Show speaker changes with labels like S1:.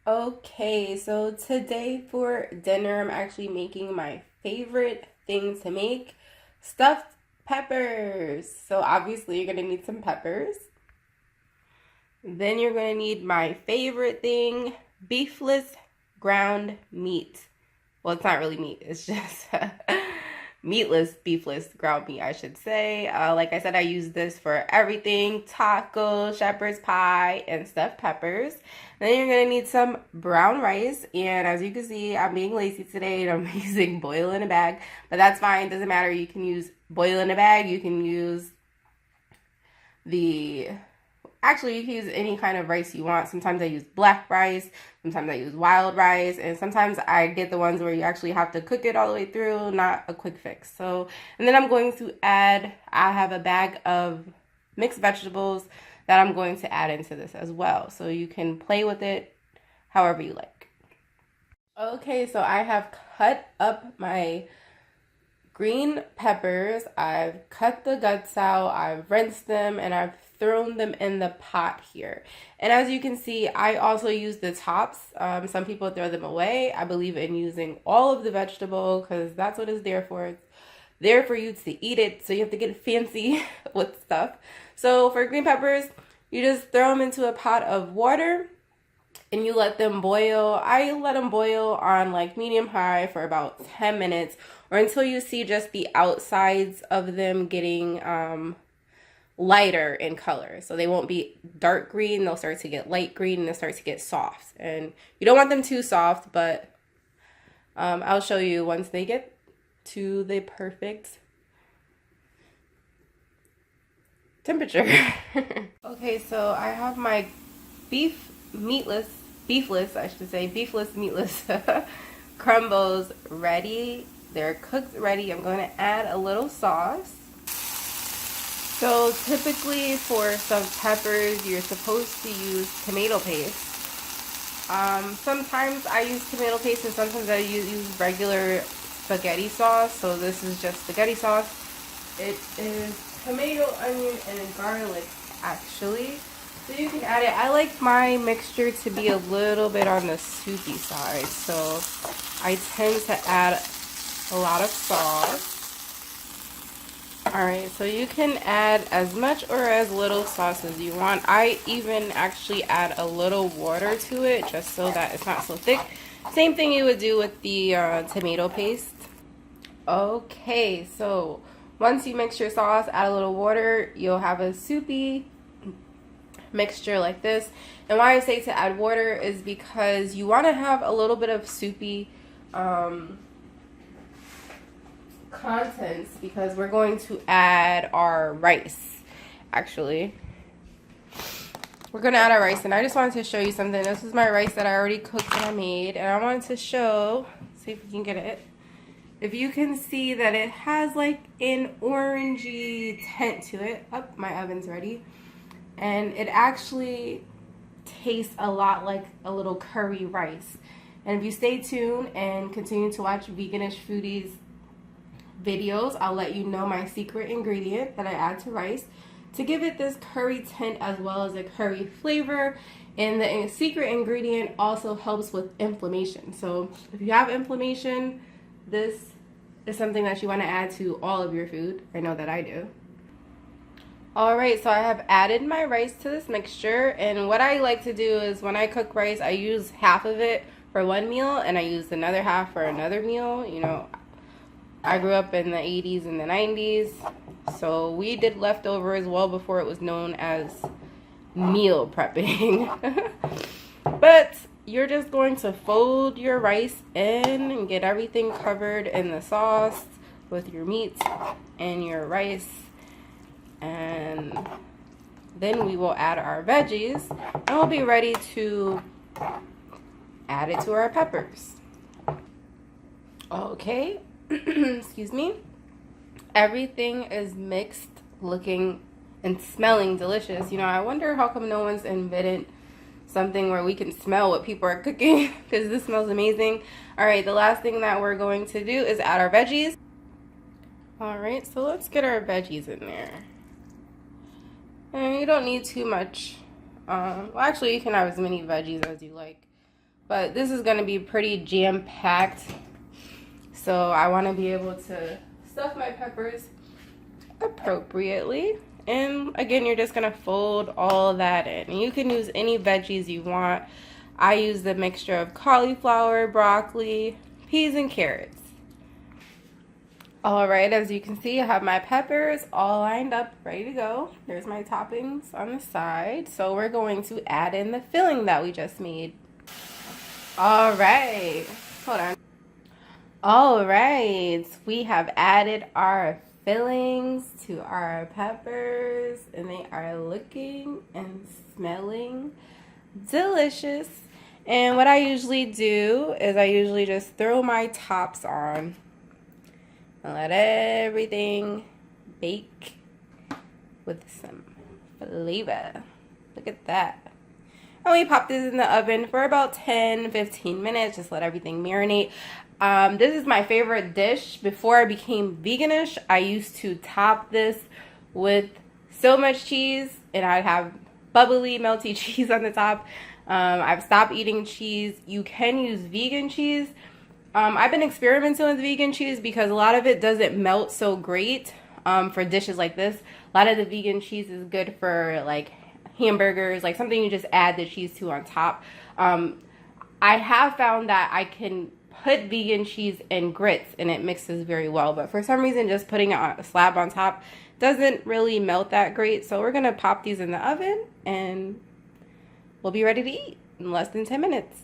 S1: Okay, so today for dinner, I'm actually making my favorite thing to make, stuffed peppers. So obviously you're gonna need some peppers. Then you're gonna need my favorite thing, beefless ground meat. Well, it's not really meat. It's just meatless, beefless ground meat, I should say. Like I said, I use this for everything: tacos, shepherd's pie, and stuffed peppers. Then you're gonna need some brown rice. And as you can see, I'm being lazy today and I'm using boil in a bag, but that's fine. Doesn't matter. You can use boil in a bag. You can use the Actually, you can use any kind of rice you want. Sometimes I use black rice, sometimes I use wild rice, and sometimes I get the ones where you actually have to cook it all the way through, not a quick fix. So, and then I'm going to add, I have a bag of mixed vegetables that I'm going to add into this as well. So you can play with it however you like. Okay, so I have cut up my green peppers. I've cut the guts out, I've rinsed them, and I've thrown them in the pot here. And as you can see, I also use the tops. Some people throw them away. I believe in using all of the vegetable because that's what it's there for. It's there for you to eat it, so you have to get fancy with stuff. So for green peppers, you just throw them into a pot of water and you let them boil. I let them boil on like medium high for about 10 minutes or until you see just the outsides of them getting lighter in color. So they won't be dark green, they'll start to get light green and they'll start to get soft. And you don't want them too soft, but I'll show you once they get to the perfect temperature. Okay, so I have my beefless, I should say, beefless meatless crumbles ready. They're cooked ready. I'm going to add a little sauce. So typically for some peppers, you're supposed to use tomato paste. Sometimes I use tomato paste and sometimes I use regular spaghetti sauce. So this is just spaghetti sauce. It is tomato, onion, and garlic actually. So you can add it. I like my mixture to be a little bit on the soupy side. So I tend to add a lot of sauce. Alright, so you can add as much or as little sauce as you want. I even actually add a little water to it just so that it's not so thick. Same thing you would do with the tomato paste. Okay, so once you mix your sauce, add a little water, you'll have a soupy mixture like this. And why I say to add water is because you want to have a little bit of soupy contents because we're going to add our rice. Actually, we're going to add our rice, and I just wanted to show you something. This is my rice that I already cooked and I made, and I wanted to show, see if we can get it. If you can see that it has like an orangey tint to it. Oh, my oven's ready. And it actually tastes a lot like a little curry rice. And if you stay tuned and continue to watch Veganish Foodies videos, I'll let you know my secret ingredient that I add to rice to give it this curry tint as well as a curry flavor. And the secret ingredient also helps with inflammation. So if you have inflammation, this is something that you want to add to all of your food. I know that I do. Alright, so I have added my rice to this mixture, and what I like to do is when I cook rice, I use half of it for one meal and I use another half for another meal. You know, I grew up in the 80s and the 90s, so we did leftovers well before it was known as meal prepping. But you're just going to fold your rice in and get everything covered in the sauce with your meat and your rice. And then we will add our veggies and we'll be ready to add it to our peppers. Okay, excuse me. Everything is mixed, looking and smelling delicious. You know, I wonder how come no one's invented something where we can smell what people are cooking because this smells amazing. All right, the last thing that we're going to do is add our veggies. All right, so let's get our veggies in there. And you don't need too much. Well, actually, you can have as many veggies as you like. but this is going to be pretty jam-packed. So I want to be able to stuff my peppers appropriately. And again, you're just going to fold all that in. And you can use any veggies you want. I use the mixture of cauliflower, broccoli, peas, and carrots. All right, as you can see, I have my peppers all lined up, ready to go. There's my toppings on the side. So we're going to add in the filling that we just made. All right, hold on. All right, we have added our fillings to our peppers, and they are looking and smelling delicious. And what I usually do is I usually just throw my tops on and let everything bake with some flavor. Look at that. And we pop this in the oven for about 10-15 minutes. Just let everything marinate. This is my favorite dish. Before I became veganish, I used to top this with so much cheese, and I'd have bubbly, melty cheese on the top. I've stopped eating cheese. You can use vegan cheese. I've been experimenting with vegan cheese because a lot of it doesn't melt so great for dishes like this. A lot of the vegan cheese is good for like hamburgers, like something you just add the cheese to on top. I have found that I can put vegan cheese in grits and it mixes very well, but for some reason just putting it on a slab on top doesn't really melt that great. So we're gonna pop these in the oven and we'll be ready to eat in less than 10 minutes.